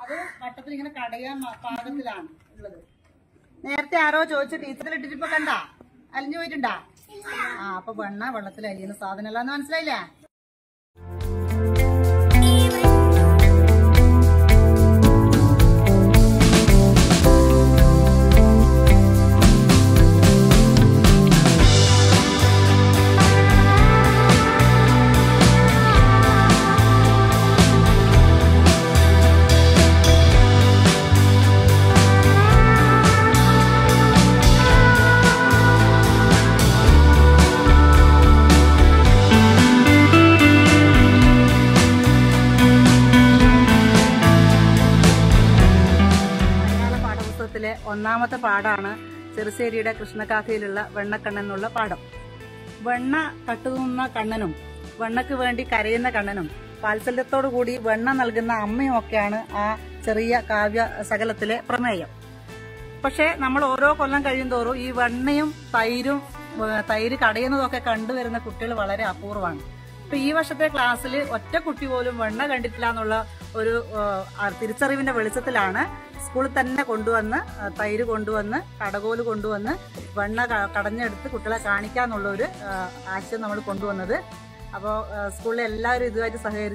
അത് വട്ടത്തിൽ ഇങ്ങനെ കടയാൻ പാകത്തിലാണ് ഉള്ളത്. നേരത്തെ ആരോ ചോദിച്ചു ടീച്ചറിൽ ഇട്ടിട്ടിപ്പോ കണ്ടാ അലിഞ്ഞു പോയിട്ടുണ്ടാ? അപ്പൊ വെള്ളത്തിൽ അലിയുന്ന സാധനമല്ലാന്ന് മനസ്സിലായില്ലേ? ഒന്നാമത്തെ പാഠമാണ് ചെറുശ്ശേരിയുടെ കൃഷ്ണഗാഥയിലുള്ള വെണ്ണക്കണ്ണൻ എന്നുള്ള പാഠം. വെണ്ണ കട്ടുതുന്ന കണ്ണനും വെണ്ണക്ക് വേണ്ടി കരയുന്ന കണ്ണനും വാത്സല്യത്തോടു കൂടി വെണ്ണ നൽകുന്ന അമ്മയും ഒക്കെയാണ് ആ ചെറിയ കാവ്യ ശകലത്തിലെ പ്രമേയം. പക്ഷെ നമ്മൾ ഓരോ കൊല്ലം കഴിയും തോറും ഈ വെണ്ണയും തൈര് കടയുന്നതൊക്കെ കണ്ടുവരുന്ന കുട്ടികൾ വളരെ അപൂർവമാണ്. ഇപ്പൊ ഈ വർഷത്തെ ക്ലാസ്സിൽ ഒറ്റ കുട്ടി പോലും വെണ്ണ കണ്ടിട്ടില്ല എന്നുള്ള ഒരു തിരിച്ചറിവിന്റെ വെളിച്ചത്തിലാണ് സ്കൂളിൽ തന്നെ കൊണ്ടുവന്ന് തൈര് കൊണ്ടുവന്ന് കടകോല് കൊണ്ടുവന്ന് വെണ്ണ കടഞ്ഞെടുത്ത് കുട്ടികളെ കാണിക്കാന്നുള്ള ഒരു ആശയം നമ്മൾ കൊണ്ടുവന്നത്. അപ്പോൾ സ്കൂളിലെ എല്ലാവരും ഇതുമായിട്ട് സഹകരിച്ചു.